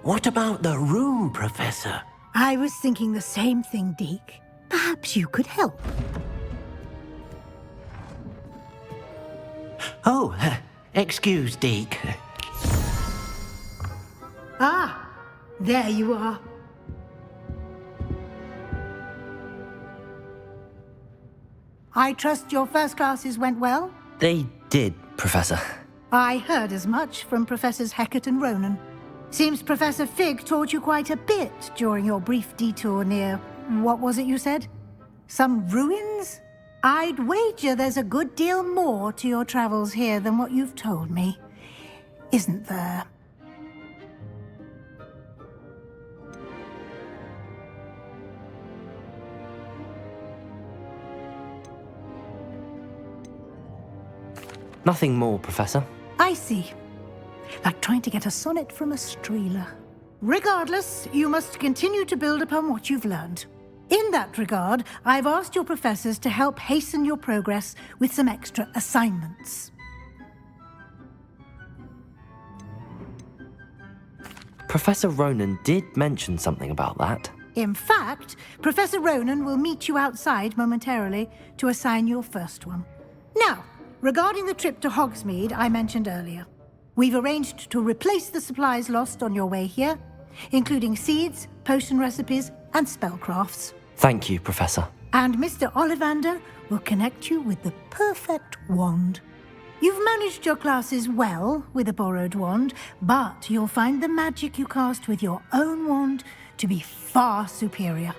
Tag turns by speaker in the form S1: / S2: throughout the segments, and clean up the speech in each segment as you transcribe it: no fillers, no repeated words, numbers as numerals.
S1: What about the room, Professor?
S2: I was thinking the same thing, Deke. Perhaps you could help.
S1: Oh, excuse, Deke.
S2: Ah, there you are. I trust your first classes went well?
S3: They did, Professor.
S2: I heard as much from Professors Hecat and Ronan. Seems Professor Fig taught you quite a bit during your brief detour near... what was it you said? Some ruins? I'd wager there's a good deal more to your travels here than what you've told me. Isn't there?
S3: Nothing more, Professor.
S2: I see. Like trying to get a sonnet from a streeler. Regardless, you must continue to build upon what you've learned. In that regard, I've asked your professors to help hasten your progress with some extra assignments.
S3: Professor Ronan did mention something about that.
S2: In fact, Professor Ronan will meet you outside momentarily to assign your first one. Now, regarding the trip to Hogsmeade I mentioned earlier, we've arranged to replace the supplies lost on your way here, including seeds, potion recipes, and spellcrafts.
S3: Thank you, Professor.
S2: And Mr. Ollivander will connect you with the perfect wand. You've managed your classes well with a borrowed wand, but you'll find the magic you cast with your own wand to be far superior.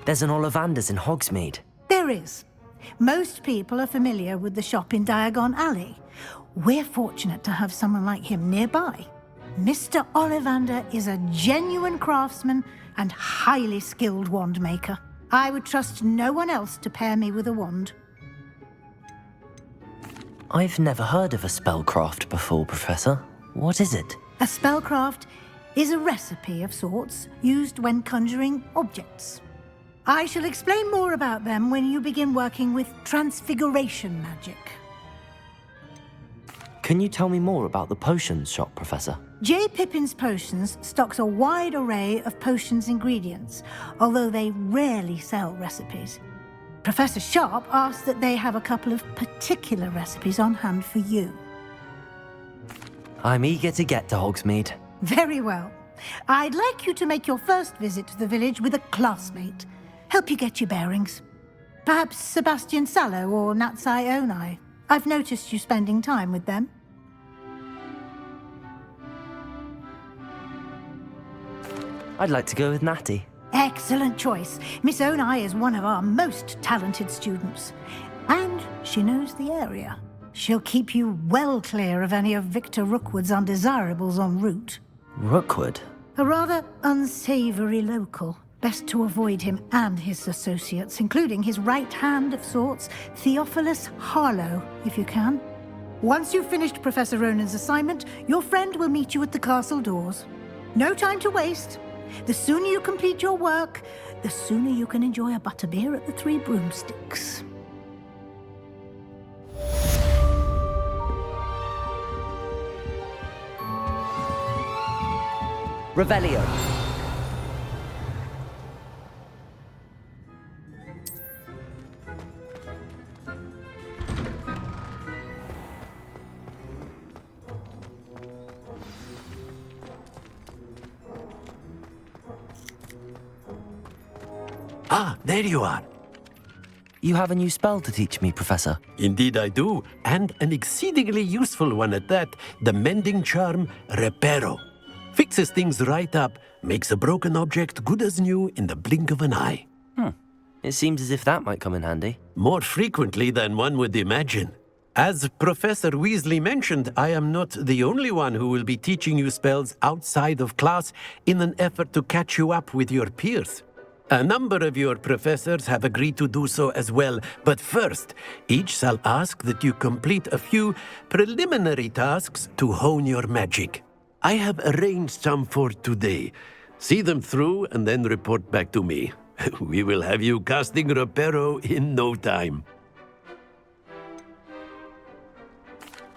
S3: There's an Ollivander's in Hogsmeade.
S2: There is. Most people are familiar with the shop in Diagon Alley. We're fortunate to have someone like him nearby. Mr. Ollivander is a genuine craftsman and highly skilled wand maker. I would trust no one else to pair me with a wand.
S3: I've never heard of a spellcraft before, Professor. What is it?
S2: A spellcraft is a recipe of sorts used when conjuring objects. I shall explain more about them when you begin working with transfiguration magic.
S3: Can you tell me more about the potions shop, Professor?
S2: J. Pippin's Potions stocks a wide array of potions ingredients, although they rarely sell recipes. Professor Sharp asks that they have a couple of particular recipes on hand for you.
S3: I'm eager to get to Hogsmeade.
S2: Very well. I'd like you to make your first visit to the village with a classmate. Help you get your bearings. Perhaps Sebastian Sallow or Natsai Onai. I've noticed you spending time with them.
S3: I'd like to go with Natty.
S2: Excellent choice. Miss Onai is one of our most talented students. And she knows the area. She'll keep you well clear of any of Victor Rookwood's undesirables en route.
S3: Rookwood?
S2: A rather unsavory local. Best to avoid him and his associates, including his right hand of sorts, Theophilus Harlow, if you can. Once you've finished Professor Ronan's assignment, your friend will meet you at the castle doors. No time to waste. The sooner you complete your work, the sooner you can enjoy a butterbeer at the Three Broomsticks.
S3: Revelio.
S1: Ah, there you are.
S3: You have a new spell to teach me, Professor.
S1: Indeed I do, and an exceedingly useful one at that, the mending charm Reparo. Fixes things right up, makes a broken object good as new in the blink of an eye.
S3: It seems as if that might come in handy.
S1: More frequently than one would imagine. As Professor Weasley mentioned, I am not the only one who will be teaching you spells outside of class in an effort to catch you up with your peers. A number of your professors have agreed to do so as well, but first, each shall ask that you complete a few preliminary tasks to hone your magic. I have arranged some for today. See them through and then report back to me. We will have you casting Reparo in no time.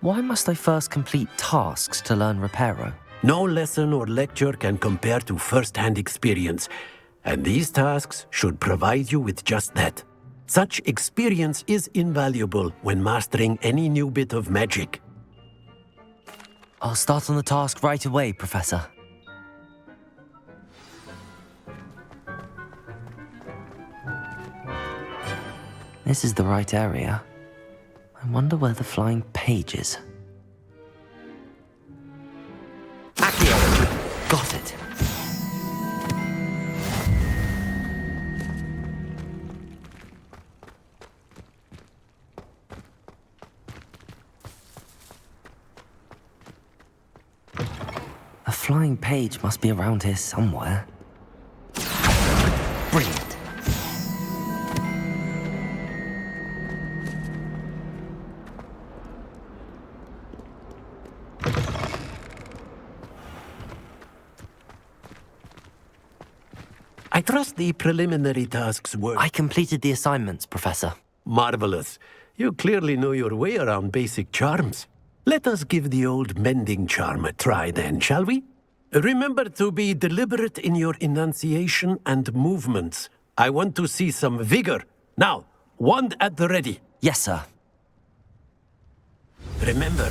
S3: Why must I first complete tasks to learn Reparo?
S1: No lesson or lecture can compare to first-hand experience, and these tasks should provide you with just that. Such experience is invaluable when mastering any new bit of magic.
S3: I'll start on the task right away, Professor. This is the right area. I wonder where the flying page is. Accio! Got it. A flying page must be around here somewhere. Brilliant.
S1: I trust the preliminary tasks were...
S3: I completed the assignments, Professor.
S1: Marvelous. You clearly know your way around basic charms. Let us give the old mending charm a try then, shall we? Remember to be deliberate in your enunciation and movements. I want to see some vigor. Now, wand at the ready.
S3: Yes, sir.
S1: Remember,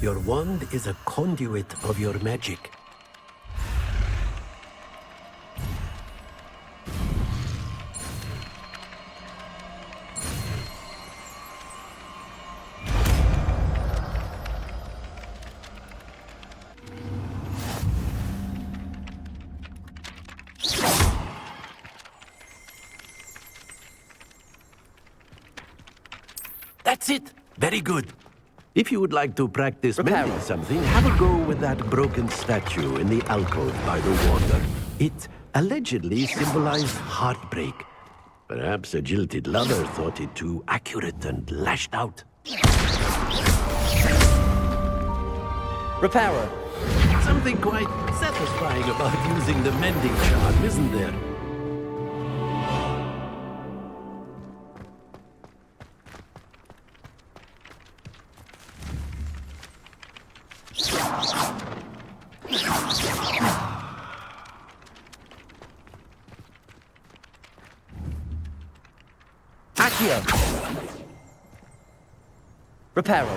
S1: your wand is a conduit of your magic. That's it. Very good. If you would like to practice mending something, have a go with that broken statue in the alcove by the water. It allegedly symbolized heartbreak. Perhaps a jilted lover thought it too accurate and lashed out.
S3: Reparo.
S1: Something quite satisfying about using the mending charm, isn't there?
S3: Accio! Reparo.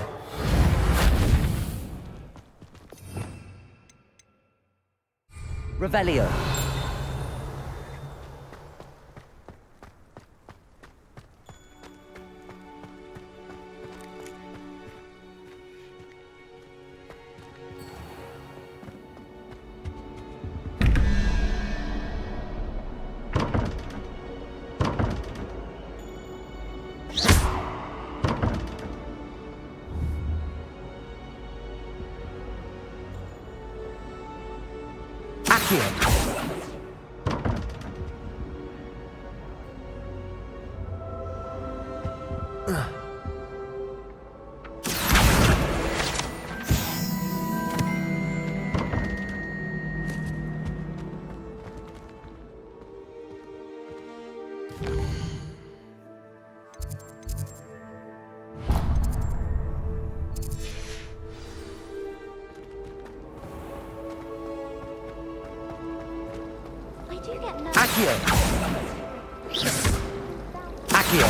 S3: Revelio. Accio! Accio!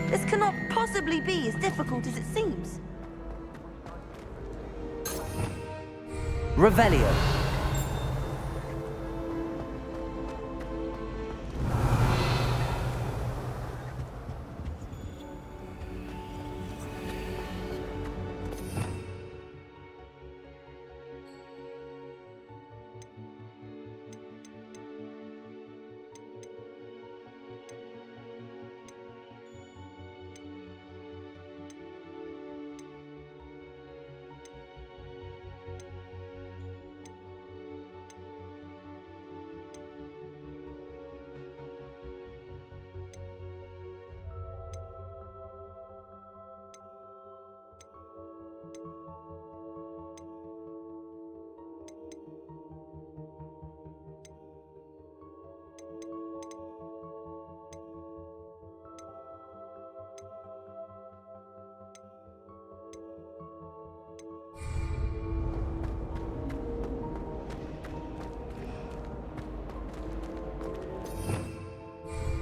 S4: This cannot possibly be as difficult as it seems.
S3: Revelio.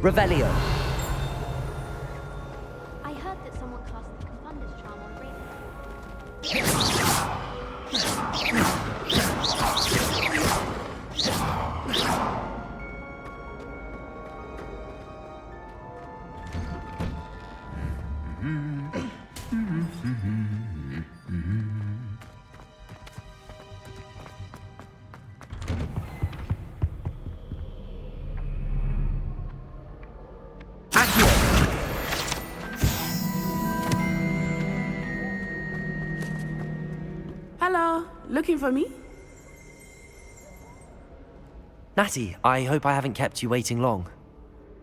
S3: Revelio.
S5: I heard that someone cast the Confunders charm on Raven.
S6: Hello, looking for me?
S3: Natty, I hope I haven't kept you waiting long.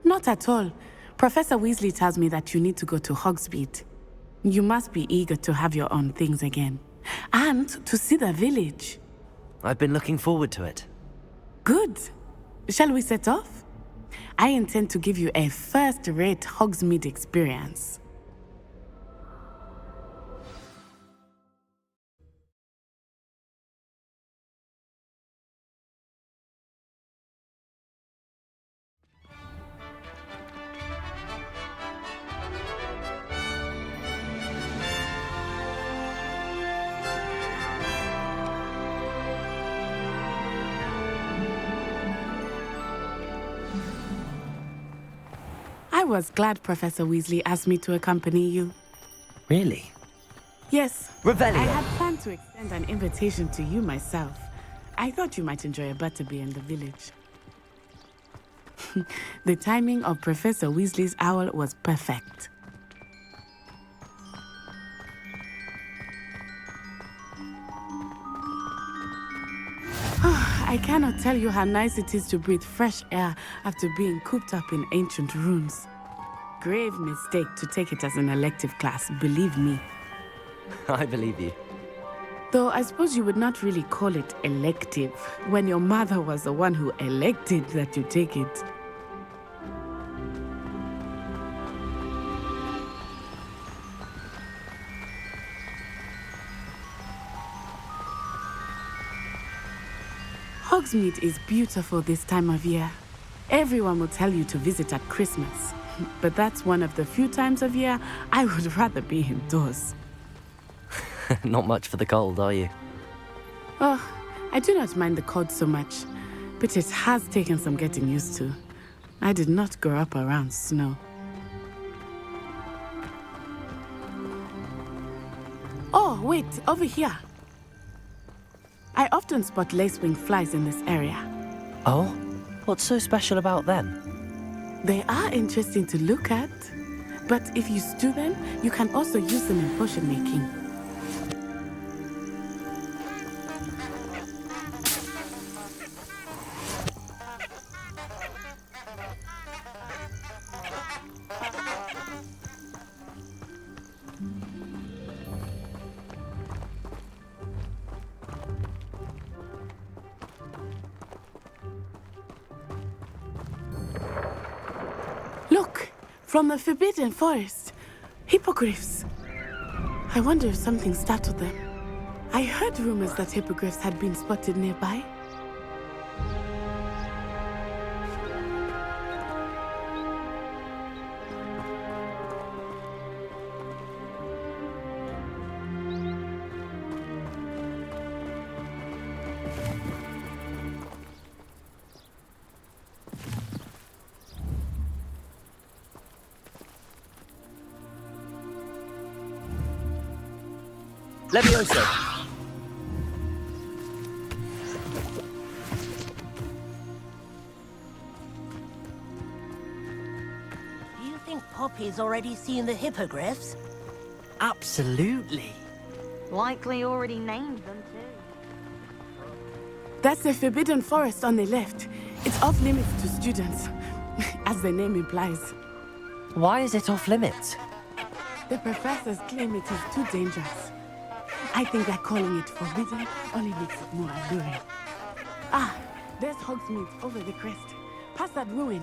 S6: Not at all. Professor Weasley tells me that you need to go to Hogsmeade. You must be eager to have your own things again. And to see the village.
S3: I've been looking forward to it.
S6: Good. Shall we set off? I intend to give you a first-rate Hogsmeade experience. I was glad Professor Weasley asked me to accompany you.
S3: Really?
S6: Yes.
S3: Revelio.
S6: I had planned to extend an invitation to you myself. I thought you might enjoy a butterbeer in the village. The timing of Professor Weasley's owl was perfect. I cannot tell you how nice it is to breathe fresh air after being cooped up in ancient ruins. Grave mistake to take it as an elective class, believe me.
S3: I believe you.
S6: Though I suppose you would not really call it elective when your mother was the one who elected that you take it. Hogsmeade is beautiful this time of year. Everyone will tell you to visit at Christmas, but that's one of the few times of year I would rather be indoors.
S3: Not much for the cold, are you?
S6: Oh, I do not mind the cold so much, but it has taken some getting used to. I did not grow up around snow. Oh, wait, over here. I often spot lacewing flies in this area.
S3: Oh? What's so special about them?
S6: They are interesting to look at, but if you stew them, you can also use them in potion making. Look, from the Forbidden Forest. Hippogriffs. I wonder if something startled them. I heard rumors that hippogriffs had been spotted nearby.
S3: Levioso!
S7: Do you think Poppy's already seen the hippogriffs?
S3: Absolutely.
S4: Likely already named them too.
S6: That's the Forbidden Forest on the left. It's off limits to students, as the name implies.
S3: Why is it off limits?
S6: The professors claim it is too dangerous. I think that calling it forbidden only makes it more alluring. Ah, there's Hogsmeade over the crest. Past that ruin.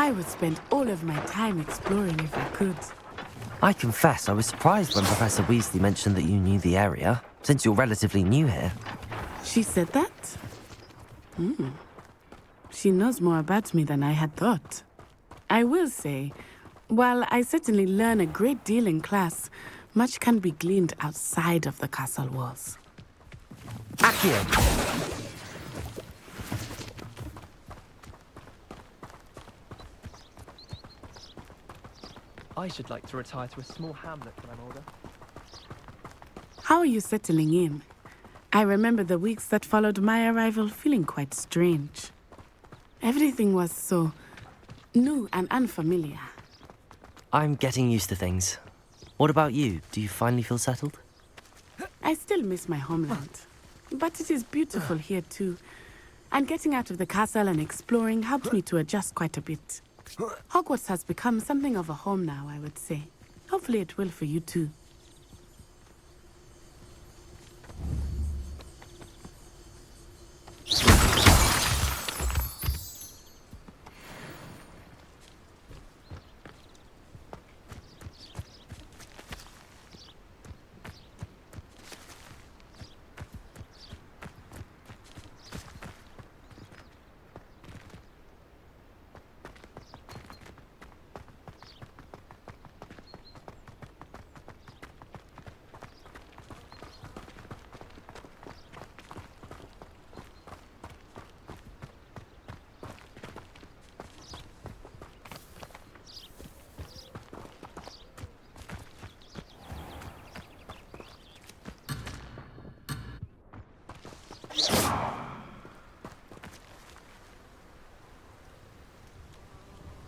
S6: I would spend all of my time exploring if I could.
S3: I confess I was surprised when Professor Weasley mentioned that you knew the area, since you're relatively new here.
S6: She said that? She knows more about me than I had thought. I will say, while I certainly learn a great deal in class, much can be gleaned outside of the castle walls.
S3: Accio!
S8: I should like to retire to a small hamlet when I'm older.
S6: How are you settling in? I remember the weeks that followed my arrival feeling quite strange. Everything was so new and unfamiliar.
S3: I'm getting used to things. What about you? Do you finally feel settled?
S6: I still miss my homeland, but it is beautiful here too. And getting out of the castle and exploring helped me to adjust quite a bit. Hogwarts has become something of a home now, I would say. Hopefully it will for you too.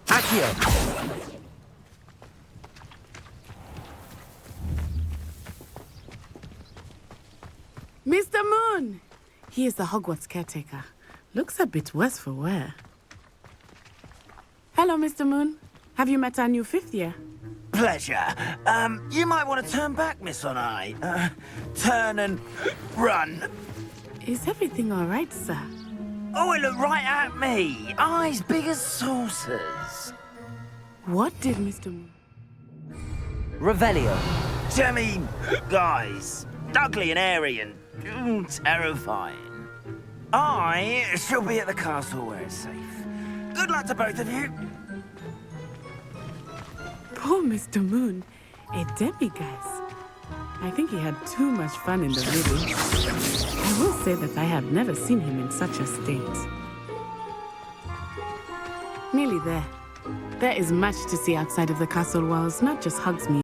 S3: Accio!
S6: Mr. Moon! He is the Hogwarts caretaker. Looks a bit worse for wear. Hello, Mr. Moon. Have you met our new fifth year?
S9: Pleasure. You might want to turn back, Miss Onai. Turn and run.
S6: Is everything all right, sir?
S9: Oh, it looked right at me. Eyes big as saucers.
S6: What did Mr. Moon...
S3: Revelio.
S9: Jemmy, guys, ugly and airy and terrifying. I shall be at the castle where it's safe. Good luck to both of you.
S6: Poor Mr. Moon, a demiguise. I think he had too much fun in the riddle. I will say that I have never seen him in such a state. Nearly there. There is much to see outside of the castle walls, not just Hogsmeade.